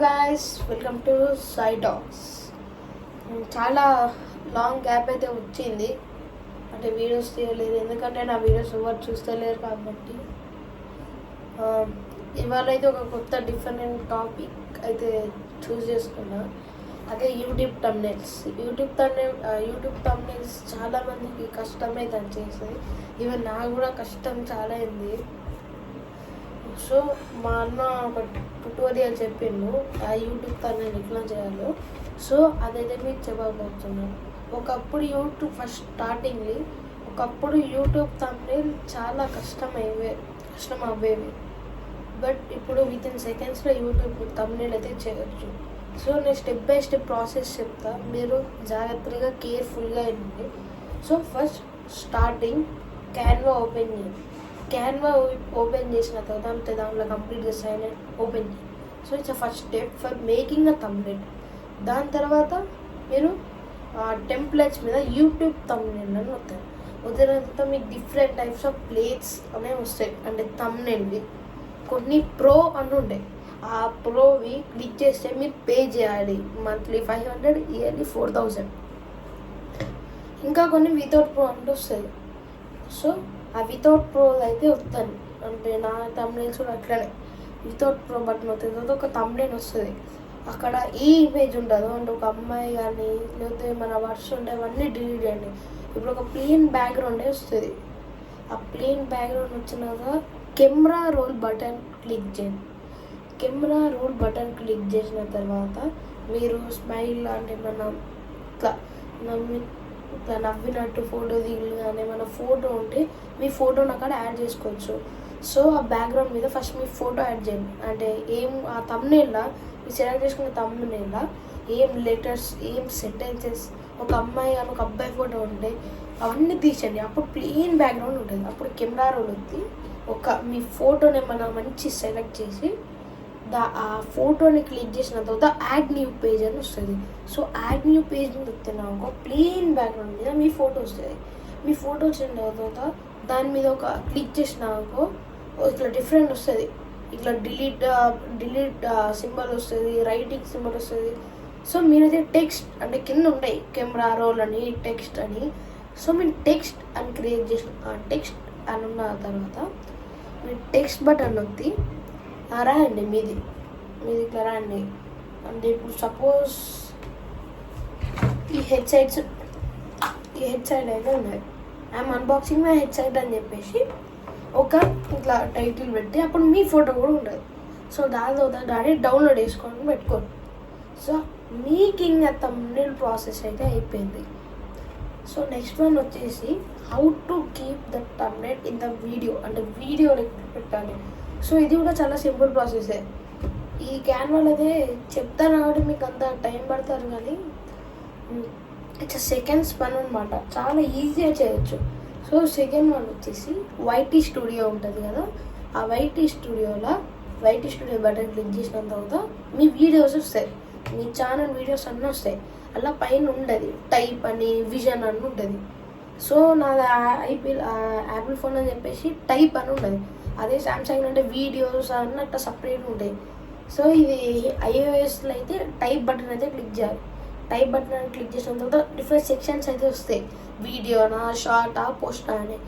Guys, welcome to Sai talks. చాలా long gap అయితే వచ్చింది, అంటే వీడియోస్ తీయలేదు. ఎందుకంటే నా వీడియోస్ ఎవరు చూస్తలేరు కాబట్టి. ఇవాళ అయితే ఒక కొత్త డిఫరెంట్ టాపిక్ అయితే చూస్ చేసుకున్నా. అదే యూట్యూబ్ థంబ్నెయిల్స్. యూట్యూబ్ థంబ్నెయిల్స్ చాలామందికి కష్టమైతే చేస్తుంది. ఈవెన్ నాకు కూడా కష్టం చాలా అయింది. సో మా అన్న ఒక ట్యూటోరియల్ చెప్పిండు ఆ యూట్యూబ్ థంబ్నెయిల్ ఎట్లా చేయాలో. సో అదైతే మీకు చెప్పబోతున్నాను. ఒకప్పుడు యూట్యూబ్ థంబ్నెయిల్ చాలా కష్టం అవ్వేవి. బట్ ఇప్పుడు వితిన్ సెకండ్స్లో యూట్యూబ్ థంబ్నెయిల్ అయితే చేయొచ్చు. సో నేను స్టెప్ బై స్టెప్ ప్రాసెస్ చెప్తా, మీరు జాగ్రత్తగా కేర్ఫుల్గా వినండి. So first starting Canva open చేయండి. క్యాన్వా ఓపెన్ చేసిన తర్వాత దాంట్లో కంప్లీట్గా సైలెంట్ ఓపెన్ చేయండి. So it's first step for making a thumbnail. దాని తర్వాత మీరు టెంప్లెట్స్ మీద యూట్యూబ్ థంబ్నెయిల్ అని వస్తాయి. వచ్చిన తర్వాత మీకు డిఫరెంట్ టైప్స్ ఆఫ్ ప్లేట్స్ అనేవి వస్తాయి. అంటే థంబ్నెయిల్వి కొన్ని ప్రో అని ఉంటాయి. ఆ ప్రోవి క్లిక్ చేస్తే మీరు పే చేయాలి. Monthly 500, yearly 4000. ఇంకా కొన్ని వితౌట్ ప్రో అంటే వస్తుంది. సో ఆ వితౌట్ ప్రో అయితే వస్తాను, అంటే నా థంబ్నెయిల్స్ కూడా అట్లనే వితౌట్ ప్రో బటన్ వస్తుంది. తర్వాత ఒక థంబ్నెయిల్ వస్తుంది, అక్కడ ఏ ఇమేజ్ ఉండదు. అంటే ఒక అమ్మాయి కానీ లేకపోతే మన వర్డ్స్ ఉంటాయి, అవన్నీ డిలీట్ చేయండి. ఇప్పుడు ఒక ప్లెయిన్ బ్యాక్గ్రౌండే వస్తుంది. ఆ ప్లెయిన్ బ్యాక్గ్రౌండ్ వచ్చినాక కెమెరా రోల్ బటన్ క్లిక్ చేయండి. కెమెరా రోల్ బటన్ క్లిక్ చేసిన తర్వాత మీరు స్మైల్ అంటే ఇట్లా నవ్వినట్టు ఫోటో దిగగానే మన ఫోటో ఉంటే మీ ఫోటోని అక్కడ యాడ్ చేసుకోవచ్చు. సో ఆ బ్యాక్గ్రౌండ్ మీద ఫస్ట్ మీ ఫోటో యాడ్ చేయండి. అంటే ఆ థంబ్నెయిల్లా మీరు సెలెక్ట్ చేసుకున్న థంబ్నెయిల్లా ఏం లెటర్స్, ఏం సెంటెన్సెస్, ఒక అమ్మాయి కానీ ఒక అబ్బాయి ఫోటో ఉంటే అవన్నీ తీసేయండి. అప్పుడు ప్లెయిన్ బ్యాక్గ్రౌండ్ ఉంటుంది. అప్పుడు కెమెరా రోల్ వచ్చి మీ ఫోటోని మనం మంచి సెలెక్ట్ చేసి ఆ ఫోటోని క్లిక్ చేసిన తర్వాత యాడ్ న్యూ పేజ్ అని వస్తుంది. సో యాడ్ న్యూ పేజ్ మీద వస్తున్నాక ప్లెయిన్ బ్యాక్గ్రౌండ్ మీద మీ ఫోటో వస్తుంది. మీ ఫోటో వచ్చిన తర్వాత దాని మీద ఒక క్లిక్ చేసినాకో ఇట్లా డిఫరెంట్ వస్తుంది. ఇట్లా డిలీట్ సింబల్ వస్తుంది, రైటింగ్ సింబల్ వస్తుంది. సో మీరైతే టెక్స్ట్ అంటే కింద ఉంటాయి కెమెరా రోల్ అని, టెక్స్ట్ అని. సో మీరు టెక్స్ట్ అని క్రియేట్ చేసిన టెక్స్ట్ అని ఉన్న తర్వాత మీరు టెక్స్ట్ బటన్ నొక్కి రాయండి. మీది ఇట్లా రాయండి. అంటే ఇప్పుడు సపోజ్ ఈ హెడ్ సైడ్ అయితే ఉన్నాయి. I'm unboxing my head side అని చెప్పేసి ఒక ఇట్లా టైటిల్ పెట్టి అప్పుడు మీ ఫోటో కూడా ఉంటుంది. సో దాని డైరెక్ట్ డౌన్లోడ్ చేసుకొని పెట్టుకోండి. సో మీకు ఇంకా థంబ్నెయిల్ ప్రాసెస్ అయితే అయిపోయింది. సో నెక్స్ట్ వన్ వచ్చేసి how to keep the thumbnail in the video, అంటే వీడియో పెట్టాలి. సో ఇది కూడా చాలా సింపుల్ ప్రాసెసే. ఈ క్యాన్వాలో అయితే చెప్తాను కాబట్టి మీకు అంత టైం పడతారు, కానీ ఇట్స్ సెకండ్స్ పని అనమాట. చాలా ఈజీగా చేయొచ్చు. సో సెకండ్ వన్ వచ్చేసి వైటీ స్టూడియో ఉంటుంది కదా, ఆ వైటీ స్టూడియో బటన్ క్లిక్ చేసిన తర్వాత మీ వీడియోస్ వస్తాయి. మీ ఛానల్ వీడియోస్ అన్నీ వస్తాయి. అలా పైన ఉండదు టైప్ అని, విజన్ అని ఉంటుంది. సో నాది యాపిల్ ఫోన్ అని చెప్పేసి టైప్ అని ఉండదు. అదే సామ్సంగ్ అంటే వీడియోస్ అన్నట్టు సపరేట్ ఉంటాయి. సో ఇది iOSలో అయితే టైప్ బటన్ అయితే క్లిక్ చేయాలి. టైప్ బటన్ అని క్లిక్ చేసిన తర్వాత డిఫరెంట్ సెక్షన్స్ అయితే వస్తాయి, వీడియోనా, షార్టా, పోస్టా అని.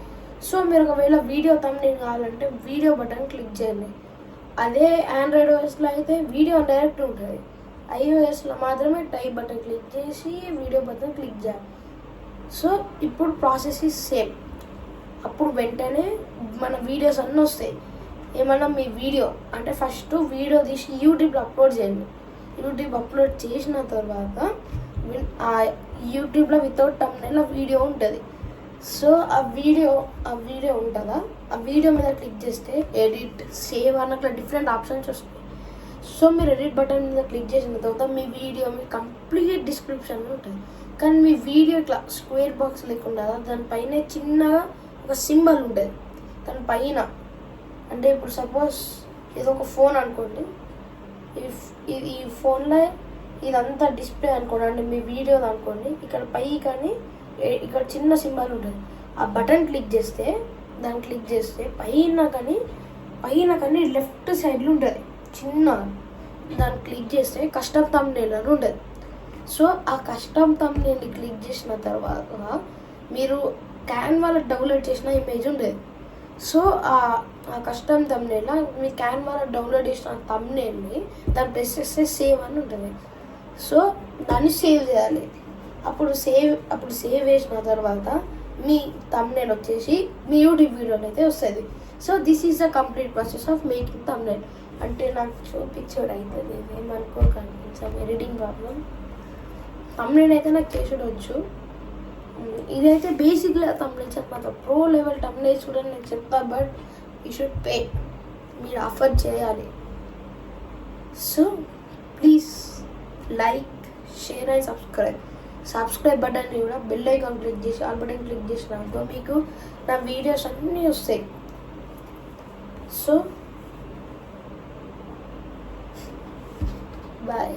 సో మీరు ఒకవేళ వీడియో థంబ్నెయిల్ కావాలంటే వీడియో బటన్ క్లిక్ చేయండి. అదే ఆండ్రాయిడ్ ఓఎస్లో అయితే వీడియో డైరెక్ట్ ఉంటుంది. iOSలో మాత్రమే టైప్ బటన్ క్లిక్ చేసి వీడియో బటన్ క్లిక్ చేయాలి. సో ఇప్పుడు ప్రాసెస్ ఈజ్ సేమ్. అప్పుడు వెంటనే మన వీడియోస్ అన్నీ వస్తాయి. ఏమన్నా మీ వీడియో అంటే ఫస్ట్ వీడియో తీసి యూట్యూబ్లో అప్లోడ్ చేయండి. యూట్యూబ్ అప్లోడ్ చేసిన తర్వాత యూట్యూబ్లో వితౌట్ థంబ్నెయిల్ వీడియో ఉంటుంది. సో ఆ వీడియో ఉంటుందా, ఆ వీడియో మీద క్లిక్ చేస్తే ఎడిట్, సేవ్ అని అట్లా డిఫరెంట్ ఆప్షన్స్ వస్తాయి. సో మీరు ఎడిట్ బటన్ మీద క్లిక్ చేసిన తర్వాత మీ వీడియో మీ కంప్లీట్ డిస్క్రిప్షన్ ఉంటుంది. కానీ మీ వీడియో ఇట్లా స్క్వేర్ బాక్స్ లేకుండా దానిపైన చిన్నగా ఒక సింబల్ ఉంటుంది దాని పైన. అంటే ఇప్పుడు సపోజ్ ఇది ఒక ఫోన్ అనుకోండి, ఈ ఫోన్లో ఇదంతా డిస్ప్లే అనుకోండి, అంటే మీ వీడియోది అనుకోండి. ఇక్కడ పై కానీ ఇక్కడ చిన్న సింబల్ ఉంటుంది. ఆ బటన్ క్లిక్ చేస్తే పైన కానీ లెఫ్ట్ సైడ్లో ఉంటుంది చిన్న. దాన్ని క్లిక్ చేస్తే కస్టమ్ థంబ్నెయిల్ అని ఉండేది. సో ఆ కస్టమ్ థంబ్నెయిల్ని క్లిక్ చేసిన తర్వాత మీరు క్యాన్వాలో డౌన్లోడ్ చేసిన ఇమేజ్ ఉండేది. సో ఆ కస్టమ్ థంబ్నెయిల్ మీ క్యాన్వాలో డౌన్లోడ్ చేసిన థంబ్నెయిల్ని దాన్ని ప్రెస్ చేస్తే సేవ్ అని ఉంటుంది. సో దాన్ని సేవ్ చేయాలి. అప్పుడు సేవ్ చేసిన తర్వాత మీ థంబ్నెయిల్ వచ్చేసి మీ యూట్యూబ్ వీడియోలో అయితే వస్తుంది. So this is the complete process of making thumbnail. అంటే నాకు చూపించడం అవుతుంది, ఏమనుకోకండి, కొంచెం ఎడిటింగ్ ప్రాబ్లం. థంబ్నెయిల్ అయితే నాకు చేసుడు వచ్చు. ఇదైతే బేసిక్గా థంబ్నెయిల్స్ అనమాట. ప్రో లెవెల్ థంబ్నెయిల్స్ కూడా నేను చెప్తా, బట్ యూ షుడ్ పే, మీరు ఆఫర్ చేయాలి. So please like, share and subscribe button కూడా బెల్ ఐకాన్ క్లిక్ చేసి ఆల్ బటన్ క్లిక్ చేసినాక మీకు నా వీడియోస్ అన్నీ వస్తాయి. So bye.